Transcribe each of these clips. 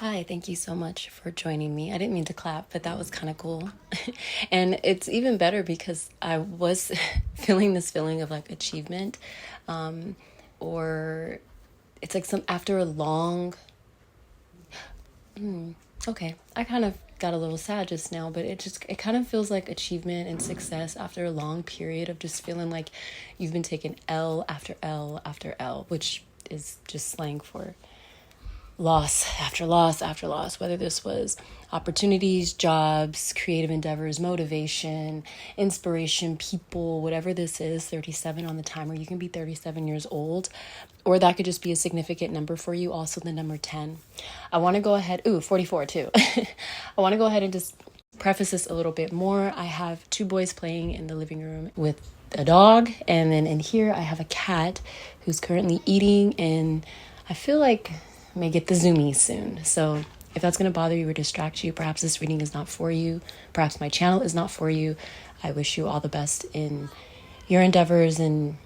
Hi, thank you so much for joining me. I didn't mean to clap, but that was kind of cool. And it's even better because I was feeling this feeling of like achievement, um, or it's like some after a long, okay, I kind of got a little sad just now, but it kind of feels like achievement and success after a long period of just feeling like you've been taking L after L after L, which is just slang for loss after loss after loss, whether this was opportunities, jobs, creative endeavors, motivation, inspiration, people, whatever this is. 37 on the timer. You can be 37 years old, or that could just be a significant number for you. Also the number 10. I want to go ahead, 44 too. I want to go ahead and just preface this a little bit more. I have two boys playing in the living room with a dog, and then in here I have a cat who's currently eating, and I feel like may get the zoomies soon. So if that's going to bother you or distract you, perhaps this reading is not for you. Perhaps my channel is not for you. I wish you all the best in your endeavors and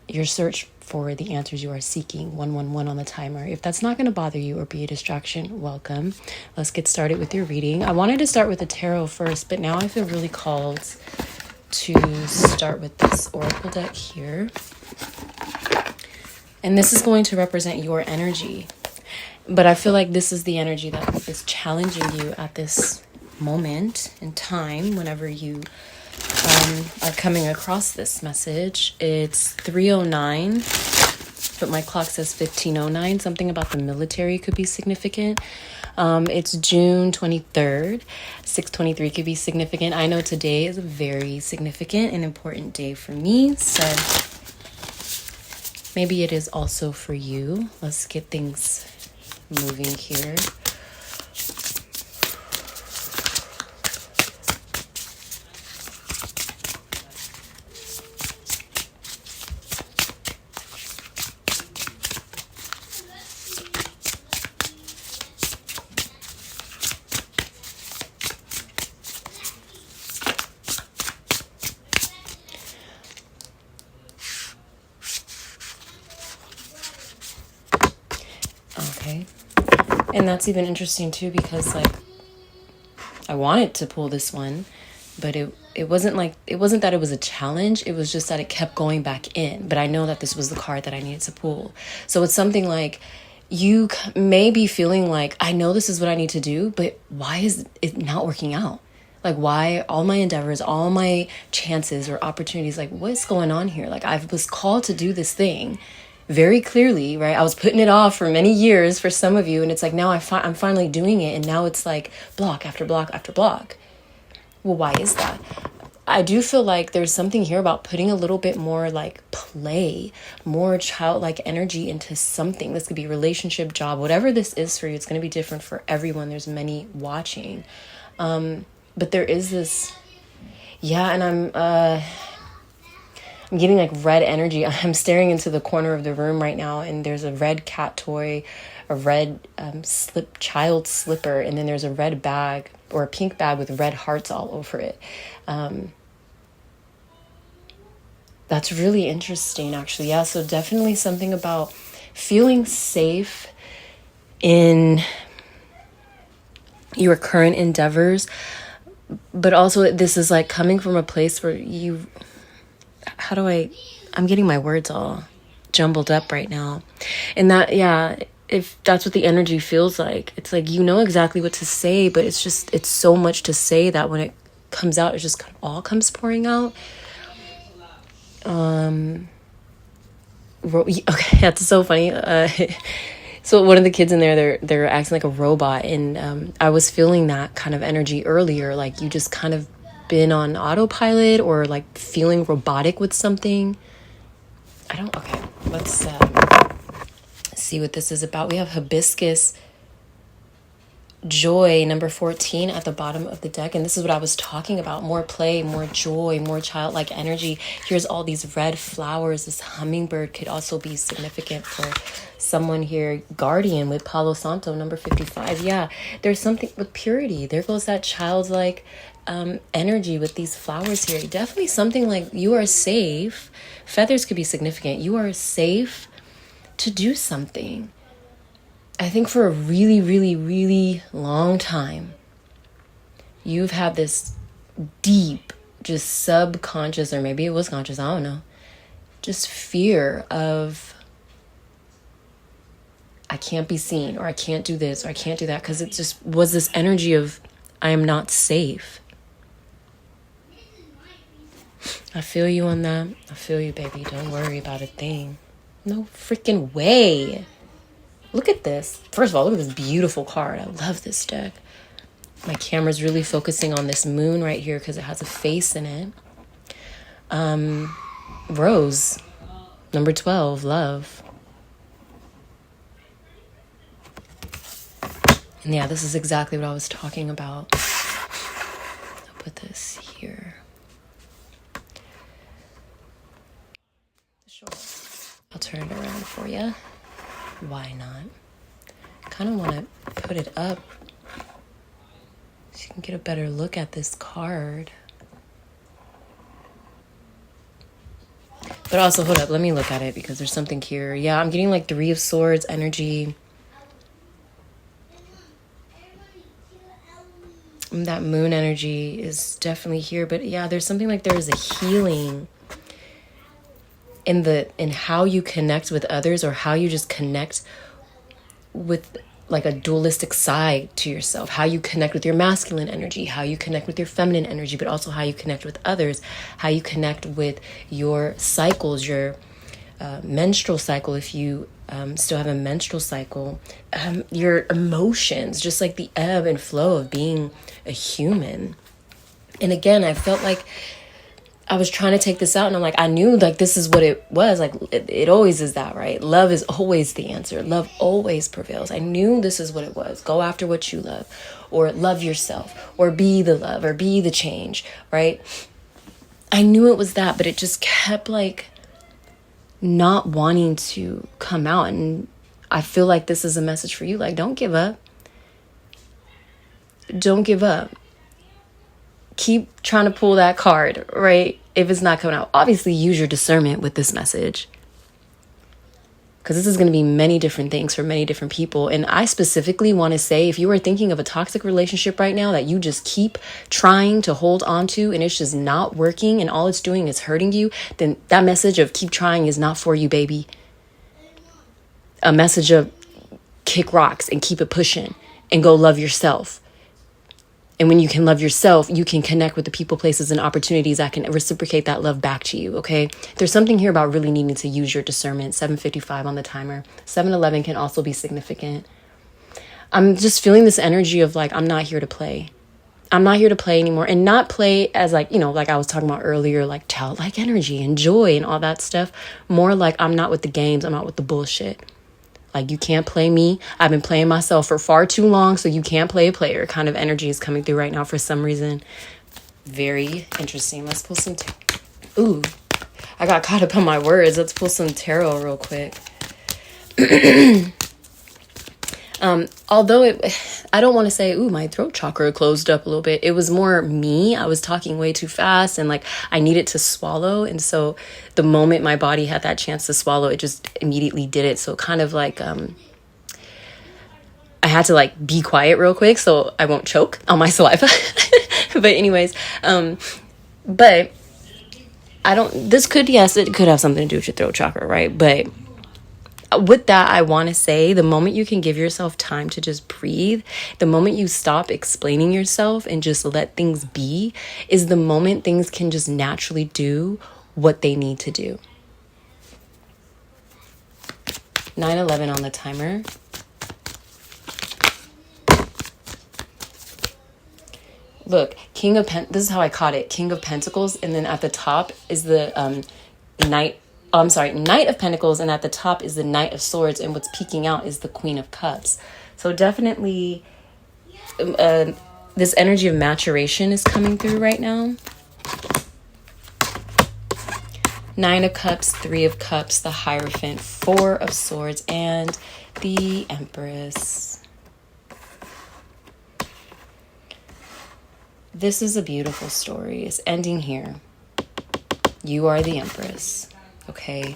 your search for the answers you are seeking. 111 on the timer. If that's not going to bother you or be a distraction, welcome. Let's get started with your reading. I wanted to start with the tarot first, but now I feel really called to start with this oracle deck here. And this is going to represent your energy. But I feel like this is the energy that is challenging you at this moment in time whenever you are coming across this message. It's 3:09, but my clock says 15:09. Something about the military could be significant. It's June 23rd. 6:23 could be significant. I know today is a very significant and important day for me, so maybe it is also for you. Let's get things moving here. Okay. And that's even interesting too, because like I wanted to pull this one, but it wasn't that it was a challenge. It was just that it kept going back in. But I know that this was the card that I needed to pull. So it's something like you may be feeling like, I know this is what I need to do, but why is it not working out? Like, why all my endeavors, all my chances or opportunities, like what's going on here? Like I was called to do this thing very clearly, right? I was putting it off for many years for some of you. And it's like, now I'm finally doing it. And now it's like block after block after block. Well, why is that? I do feel like there's something here about putting a little bit more like play, more childlike energy into something. This could be relationship, job, whatever this is for you. It's going to be different for everyone. There's many watching. But there is this, yeah. And I'm getting like red energy. I'm staring into the corner of the room right now, and there's a red cat toy, a red child slipper, and then there's a red bag or a pink bag with red hearts all over it. That's really interesting, actually. Yeah, so definitely something about feeling safe in your current endeavors, but also this is like coming from a place where I'm getting my words all jumbled up right now. And that, yeah, if that's what the energy feels like, it's like, you know exactly what to say, but it's so much to say that when it comes out, it just all comes pouring out. Okay, that's so funny. So one of the kids in there, they're acting like a robot. And I was feeling that kind of energy earlier, like you just kind of been on autopilot or like feeling robotic with something. Okay, let's see what this is about. We have hibiscus joy, number 14 at the bottom of the deck. And this is what I was talking about. More play, more joy, more childlike energy. Here's all these red flowers. This hummingbird could also be significant for someone here. Guardian with Palo Santo, number 55. Yeah, there's something with purity. There goes that childlike energy with these flowers here. Definitely something like you are safe. Feathers could be significant. You are safe to do something. I think for a really, really, really long time, you've had this deep, just subconscious, or maybe it was conscious, I don't know, just fear of, I can't be seen, or I can't do this, or I can't do that, because it just was this energy of, I am not safe. I feel you on that. I feel you, baby. Don't worry about a thing. No freaking way. Look at this. First of all, look at this beautiful card. I love this deck. My camera's really focusing on this moon right here because it has a face in it. Rose, number 12, love. And yeah, this is exactly what I was talking about. I'll put this here. Sure. I'll turn it around for you. Why not? I kind of want to put it up so you can get a better look at this card. But also, hold up, let me look at it because there's something here. Yeah, I'm getting like 3 of Swords energy. That moon energy is definitely here. But yeah, there's something like there is a healing in how you connect with others, or how you just connect with like a dualistic side to yourself, how you connect with your masculine energy, how you connect with your feminine energy, but also how you connect with others, how you connect with your cycles, your menstrual cycle, if you still have a menstrual cycle, your emotions, just like the ebb and flow of being a human. And again, I felt like I was trying to take this out, and I'm like, I knew like this is what it was. Like it always is that, right? Love is always the answer. Love always prevails. I knew this is what it was. Go after what you love, or love yourself, or be the love, or be the change, right? I knew it was that, but it just kept like not wanting to come out. And I feel like this is a message for you. Like, don't give up. Don't give up. Keep trying to pull that card, right? If it's not coming out, obviously use your discernment with this message, because this is going to be many different things for many different people. And I specifically want to say, if you are thinking of a toxic relationship right now that you just keep trying to hold on to and it's just not working and all it's doing is hurting you, then that message of keep trying is not for you, baby. A message of kick rocks and keep it pushing and go love yourself. And when you can love yourself, you can connect with the people, places, and opportunities that can reciprocate that love back to you, okay? There's something here about really needing to use your discernment. 7:55 on the timer. 7:11 can also be significant. I'm just feeling this energy of like, I'm not here to play. I'm not here to play anymore. And not play as like, you know, like I was talking about earlier, like childlike energy and joy and all that stuff. More like I'm not with the games. I'm not with the bullshit. Like, you can't play me. I've been playing myself for far too long, so you can't play a player kind of energy is coming through right now for some reason. Very interesting. Let's pull some... Ooh, I got caught up on my words. Let's pull some tarot real quick. Although I don't want to say, ooh, my throat chakra closed up a little bit. It was more me. I was talking way too fast and like I needed to swallow. And so the moment my body had that chance to swallow, it just immediately did it. So kind of like, I had to like be quiet real quick so I won't choke on my saliva. But anyways, but I don't, this could, yes, it could have something to do with your throat chakra, right? But with that, I want to say the moment you can give yourself time to just breathe, the moment you stop explaining yourself and just let things be, is the moment things can just naturally do what they need to do. 9:11 on the timer. Look, this is how I caught it. King of Pentacles, and then at the top is the Knight of Pentacles, and at the top is the Knight of Swords, and what's peeking out is the Queen of Cups. So definitely this energy of maturation is coming through right now. 9 of Cups, 3 of Cups, the Hierophant, 4 of Swords, and the Empress. This is a beautiful story. It's ending here. You are the Empress. Okay,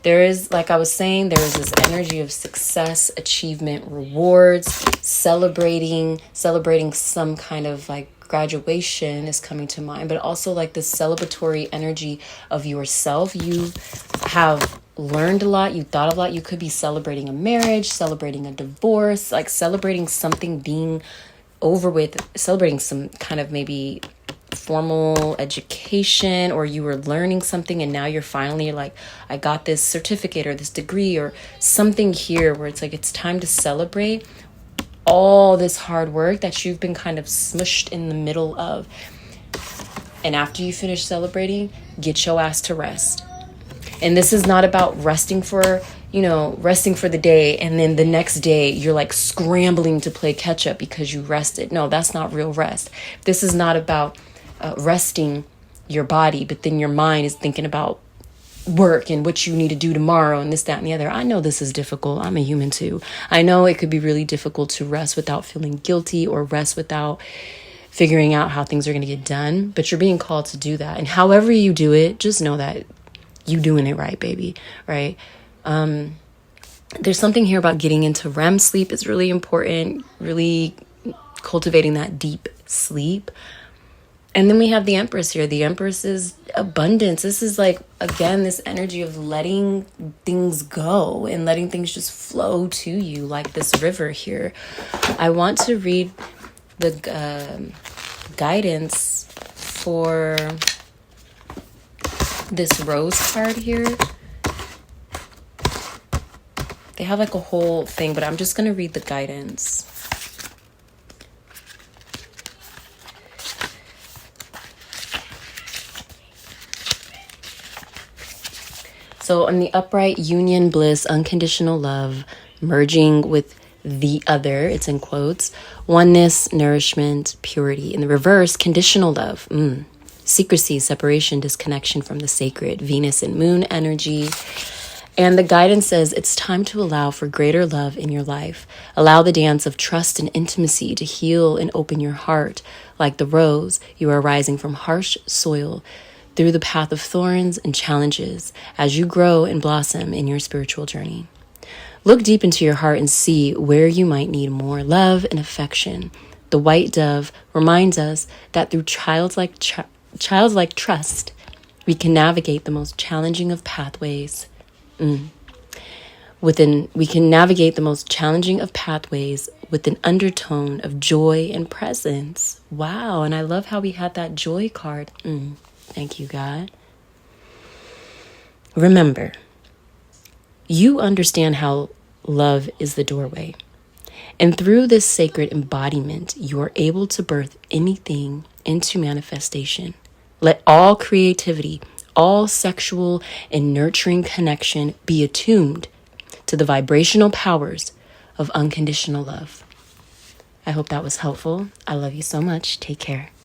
There is, like I was saying, there is this energy of success, achievement, rewards, celebrating some kind of like graduation is coming to mind, but also like this celebratory energy of yourself. You have learned a lot, you thought a lot. You could be celebrating a marriage, celebrating a divorce, like celebrating something being over with, celebrating some kind of maybe formal education, or you were learning something and now you're finally like, I got this certificate or this degree or something here, where it's like it's time to celebrate all this hard work that you've been kind of smushed in the middle of. And after you finish celebrating, get your ass to rest. And this is not about resting for the day and then the next day you're like scrambling to play catch up because you rested. No, that's not real rest. This is not about resting your body, but then your mind is thinking about work and what you need to do tomorrow and this, that, and the other. I know this is difficult. I'm a human too. I know it could be really difficult to rest without feeling guilty or rest without figuring out how things are going to get done, but you're being called to do that. And however you do it, just know that you doing it right, baby, right? There's something here about getting into REM sleep is really important, really cultivating that deep sleep. And then we have the Empress here. The Empress is abundance. This is like, again, this energy of letting things go and letting things just flow to you like this river here. I want to read the guidance for this rose card here. They have like a whole thing, but I'm just going to read the guidance. So on the upright, union, bliss, unconditional love, merging with the other, it's in quotes, oneness, nourishment, purity. In the reverse, conditional love, secrecy, separation, disconnection from the sacred, Venus and moon energy. And the guidance says it's time to allow for greater love in your life. Allow the dance of trust and intimacy to heal and open your heart. Like the rose, you are rising from harsh soil through the path of thorns and challenges as you grow and blossom in your spiritual journey. Look deep into your heart and see where you might need more love and affection. The white dove reminds us that through childlike trust, we can navigate the most challenging of pathways. We can navigate the most challenging of pathways with an undertone of joy and presence. Wow, and I love how we had that joy card. Thank you, God. Remember, you understand how love is the doorway. And through this sacred embodiment, you are able to birth anything into manifestation. Let all creativity, all sexual and nurturing connection be attuned to the vibrational powers of unconditional love. I hope that was helpful. I love you so much. Take care.